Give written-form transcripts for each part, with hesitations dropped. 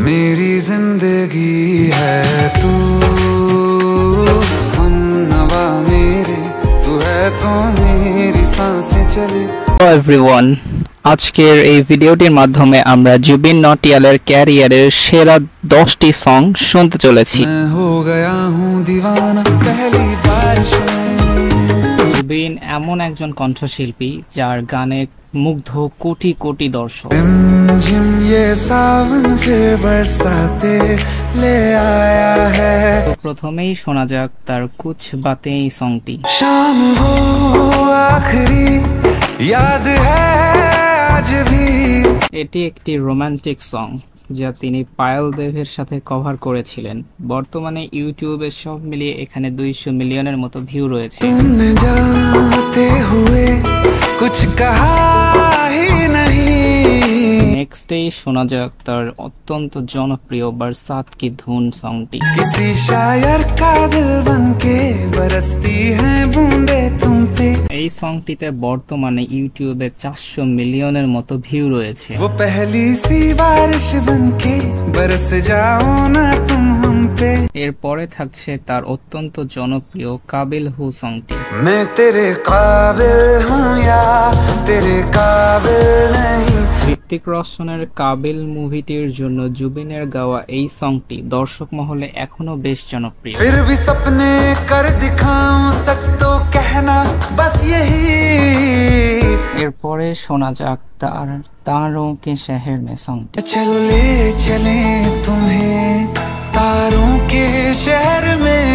मेरी जिंदगी है तू, हम नवा मेरे, तू है तो मेरी सांसें चले। Hello everyone, আজকের এই ভিডিওটির মাধ্যমে আমরা জুবিন নটিয়ালের ক্যারিয়ারের সেরা 10টি সং শুনতে চলেছি। জুবিন এমন একজন কণ্ঠশিল্পী যার গানে মুগ্ধ কোটি কোটি দর্শক। প্রথমেই শোনা যাক তার কুছ বাতেं সংটি। शाम हो आखिरी याद है आज भी। এটি একটি রোমান্টিক সং যা তিনি পায়েল দেবের সাথে কভার করেছিলেন। বর্তমানে ইউটিউবে সব মিলিয়ে এখানে 200 মিলিয়নের মতো ভিউ রয়েছে। तुमने जाते हुए कुछ कहा ही नहीं। নেক্সটেই শোনা যাক তার অত্যন্ত জনপ্রিয় বরসাত কি ধুন সংটি। किसी शायर का दिल बनके बरसती हैं बूंदे तुम पे। এই সংটিতে বর্তমানে ইউটিউবে 400 মিলিয়নের মতো ভিউ রয়েছে। वो पहली सी बारिश बनके बरस जाओ ना तुम हम पे। এরপরে থাকছে তার অত্যন্ত জনপ্রিয় কাবিল হু সংটি। मैं तेरे काबिल हूँ या तेरे काबिल नहीं। ঋত্বিক রোশনের কাবিল মুভিটির জন্য জুবিনের গাওয়া এই সংটি দর্শক মহলে এখনো বেশ জনপ্রিয়। फिर भी सपने कर दिखाऊं सच तो कहना बस यही। এরপরে শোনা যাক তার तारों के शहर में সংটি। चलो ले चले तुम्हें तारों के शहर में।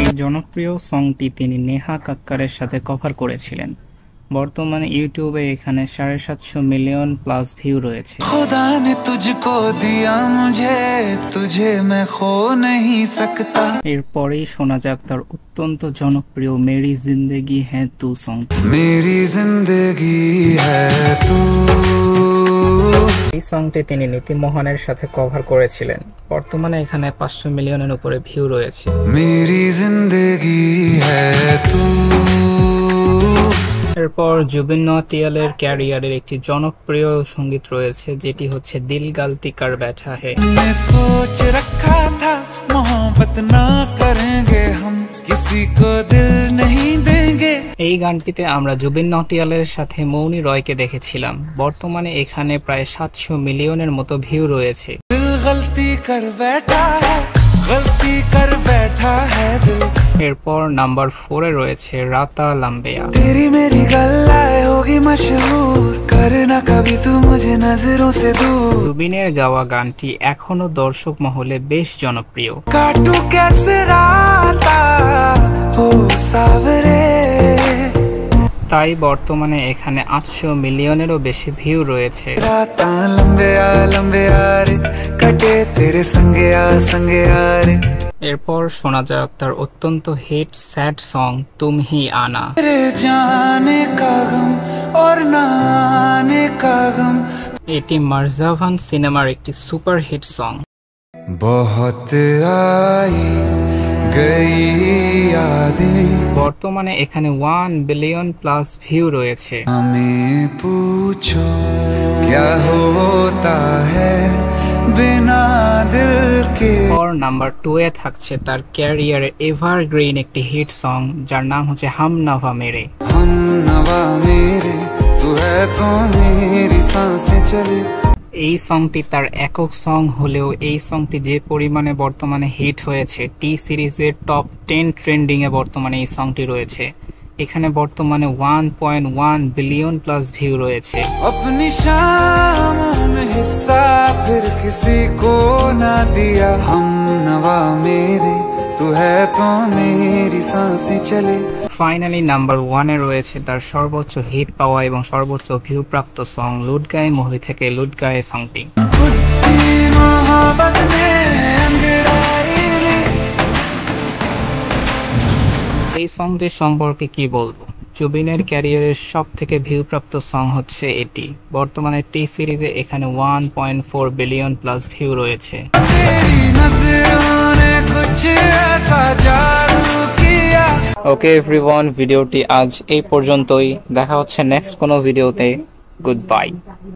এই জনপ্রিয় সংটি তিনি নেহা কাক্কারের সাথে কভার করেছিলেন। বর্তমানে ইউটিউবে এখানে 750 মিলিয়ন প্লাস ভিউ রয়েছে। खुदा ने तुझको दिया मुझे तुझे मैं खो नहीं सकता। এরপরেই শোনা যাক তার অত্যন্ত জনপ্রিয় মেরি জিন্দেগি হ্যায় তু সংটি। मेरी जिंदगी है तू। এই সংটি তিনি নীতি মোহনের সাথে কভার করেছিলেন। বর্তমানে এখানে 500 মিলিয়নের উপরে ভিউ রয়েছে। मेरी जिंदगी है तू। এরপর জুবিন নটিয়ালের ক্যারিয়ারের একটি জনপ্রিয় সঙ্গীত রয়েছে যেটি হচ্ছে দিল গালতি কর बैठा है। मैं सोच रखा था मोहब्बत ना करेंगे हम किसी को दिल नहीं देंगे। এই গানটিতে আমরা জুবিন নটিয়ালের সাথে মৌনি রয়কে দেখেছিলাম। বর্তমানে এখানে প্রায় 700 মিলিয়নের মতো ভিউ রয়েছে। दिल गलती कर बैठा है गलती कर बैठा है दिल। এরপর নাম্বার 4 এ রয়েছে রাতা লাম্বেয়া। तेरी मेरी गल्लाए होगी मशहूर करना कभी तू मुझे नजरों से दूर। জুবিনের গাওয়া গানটি এখনো দর্শক মহলে বেশ জনপ্রিয়। काटू कैसे राता हो सावरे। তাই বর্তমানে এখানে 800 মিলিয়নেরও বেশি ভিউ রয়েছে। राता लंबे आ रे कटे तेरे संगे आ रे। এরপর শোনা যাক তার অত্যন্ত হিট স্যাড সং তুম হি আনা। तेरे जाने का गम और ना आने का गम। এটি মারজাভান সিনেমার একটি সুপার হিট সং। बहुत आई गई यादें। বর্তমানে এখানে 1 বিলিয়ন প্লাস ভিউ রয়েছে। हमें पूछो क्या होता है बिना दिल के। और নাম্বার 2 এ থাকছে তার ক্যারিয়ারে এভারগ্রিন একটি হিট সং যার নাম হচ্ছে হাম নভা মেরে। हम नवा मेरे, तू है तो मेरी सांसें चले। এই সংটি তার একক সং হলেও এই সংটি যে পরিমাণে বর্তমানে হিট হয়েছে টি সিরিজের টপ 10 ট্রেন্ডিং এ বর্তমানে এই সংটি রয়েছে। এখানে বর্তমানে 1.1 বিলিয়ন প্লাস ভিউ রয়েছে। अपनी शामों में हिस्सा फिर किसी को ना दिया। हम नवा मेरे, तू है तो मेरी सांसें चले। ফাইনালি নাম্বার 1 এ রয়েছে তার সর্বোচ্চ হিট পাওয়া এবং সর্বোচ্চ ভিউ প্রাপ্ত সং লুটগায়ে মুভি থেকে লুটগায়ে সংটি। এই সংটির সম্পর্কে কি বলবো, জুবিনের ক্যারিয়ারের সব থেকে ভিউ প্রাপ্ত সং হচ্ছে এটি। বর্তমানে টি সিরিজে এখানে 1.4 বিলিয়ন প্লাস ভিউ রয়েছে। ওকে এভরিওয়ান, ভিডিওটি আজ এই পর্যন্তই। দেখা হচ্ছে নেক্সট কোনো ভিডিওতে। Good bye.